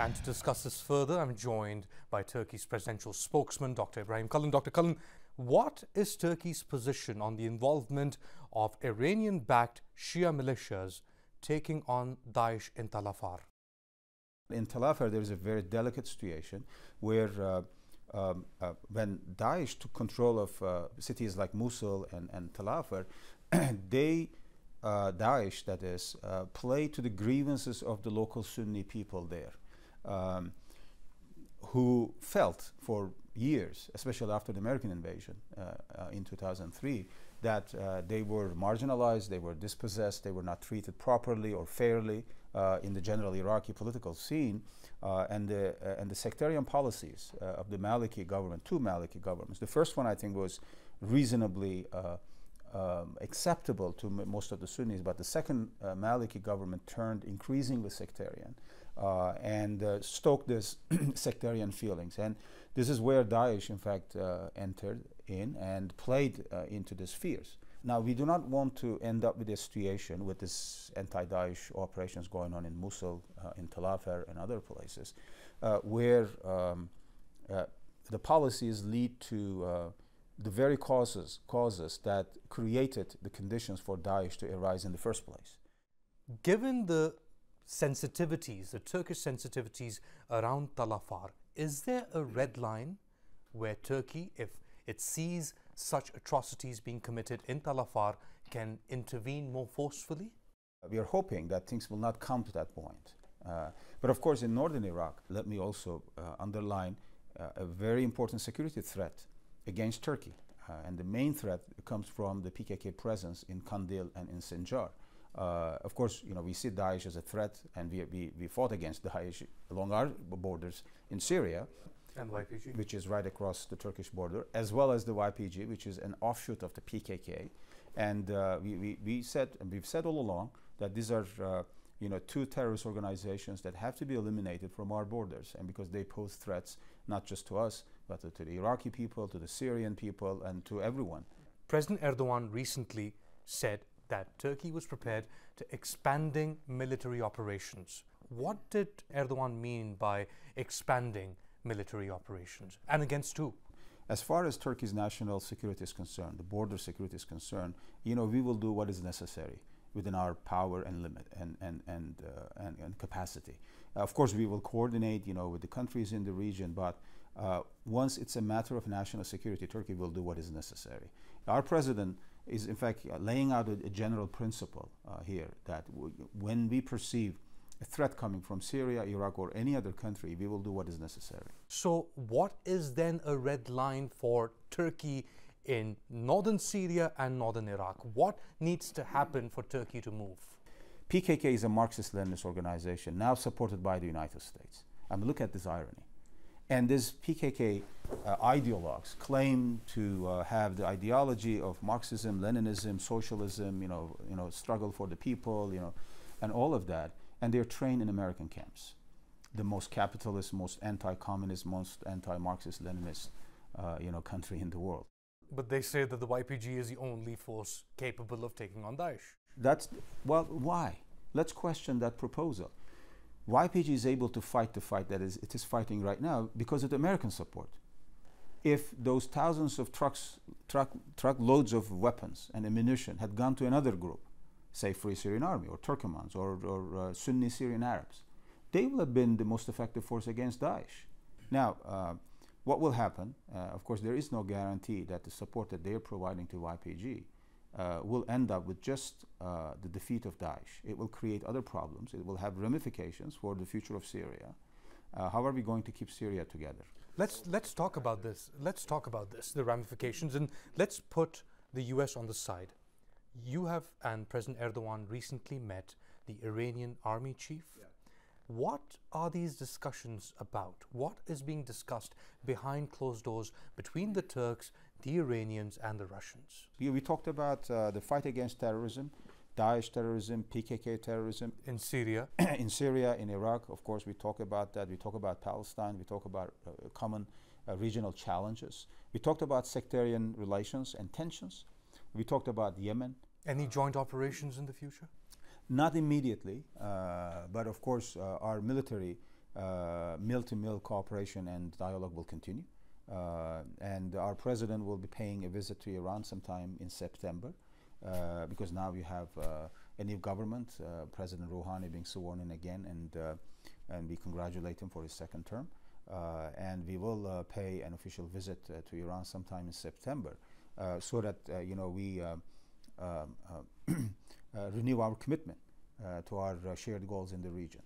And to discuss this further, I'm joined by Turkey's presidential spokesman, Dr. Ibrahim Kalin. Dr. Kalin, what is Turkey's position on the involvement of Iranian-backed Shia militias taking on Daesh in Tal Afar? In Tal Afar, there is a very delicate situation where when Daesh took control of cities like Mosul and Tal Afar, Daesh, that is, played to the grievances of the local Sunni people there, who felt for years, especially after the American invasion in 2003, that they were marginalized, they were dispossessed, they were not treated properly or fairly in the general Iraqi political scene, and the sectarian policies of the Maliki government, two Maliki governments. The first one, I think, was reasonably acceptable to most of the Sunnis, but the second Maliki government turned increasingly sectarian and stoked this sectarian feelings. And this is where Daesh, in fact, entered in and played into these fears. Now, we do not want to end up with a situation with this anti-Daesh operations going on in Mosul, in Tal Afar, and other places, where the policies lead to the very causes that created the conditions for Daesh to arise in the first place. Given the sensitivities, the Turkish sensitivities around Tal Afar, is there a red line where Turkey, if it sees such atrocities being committed in Tal Afar, can intervene more forcefully? We are hoping that things will not come to that point. But of course, in northern Iraq, let me also underline a very important security threat against Turkey. And the main threat comes from the PKK presence in Kandil and in Sinjar. Of course, we see Daesh as a threat, and we fought against Daesh along our borders in Syria, and YPG, which is right across the Turkish border, as well as the YPG, which is an offshoot of the PKK. And we've said all along that these are two terrorist organizations that have to be eliminated from our borders, and because they pose threats not just to us, but to the Iraqi people, to the Syrian people, and to everyone. President Erdogan recently said that Turkey was prepared to expanding military operations. What did Erdogan mean by expanding military operations, and against who? As far as Turkey's national security is concerned, the border security is concerned, we will do what is necessary within our power and limit and capacity. Of course, we will coordinate, with the countries in the region, but once it's a matter of national security, Turkey will do what is necessary. Our president is, in fact, laying out a general principle here that when we perceive a threat coming from Syria, Iraq, or any other country, we will do what is necessary. So what is then a red line for Turkey in northern Syria and northern Iraq? What needs to happen for Turkey to move? PKK is a Marxist-Leninist organization now supported by the United States. Look at this irony. And these PKK ideologues claim to have the ideology of Marxism, Leninism, socialism, struggle for the people, and all of that. And they're trained in American camps, the most capitalist, most anti-communist, most anti-Marxist, Leninist, country in the world. But they say that the YPG is the only force capable of taking on Daesh. Well, why? Let's question that proposal. YPG is able to fight the fight that it is fighting right now because of the American support. If those thousands of truckloads of weapons and ammunition had gone to another group, say Free Syrian Army or Turkmens or Sunni Syrian Arabs, they will have been the most effective force against Daesh. Now, what will happen? Of course, there is no guarantee that the support that they are providing to YPG will end up with just the defeat of Daesh. It will create other problems. It will have ramifications for the future of Syria. How are we going to keep Syria together? Let's talk about this. Let's talk about this, the ramifications, and let's put the US on the side. You have and President Erdogan recently met the Iranian army chief. Yeah. What are these discussions about? What is being discussed behind closed doors between the Turks, the Iranians, and the Russians? We talked about the fight against terrorism, Daesh terrorism, PKK terrorism. In Syria? In Syria, in Iraq, of course, we talk about that. We talk about Palestine. We talk about common regional challenges. We talked about sectarian relations and tensions. We talked about Yemen. Any joint operations in the future? Not immediately, but of course our military mill-to-mill cooperation and dialogue will continue. And our president will be paying a visit to Iran sometime in September, because now you have a new government, President Rouhani being sworn in again, and we congratulate him for his second term. And we will pay an official visit to Iran sometime in September, so that we renew our commitment to our shared goals in the region.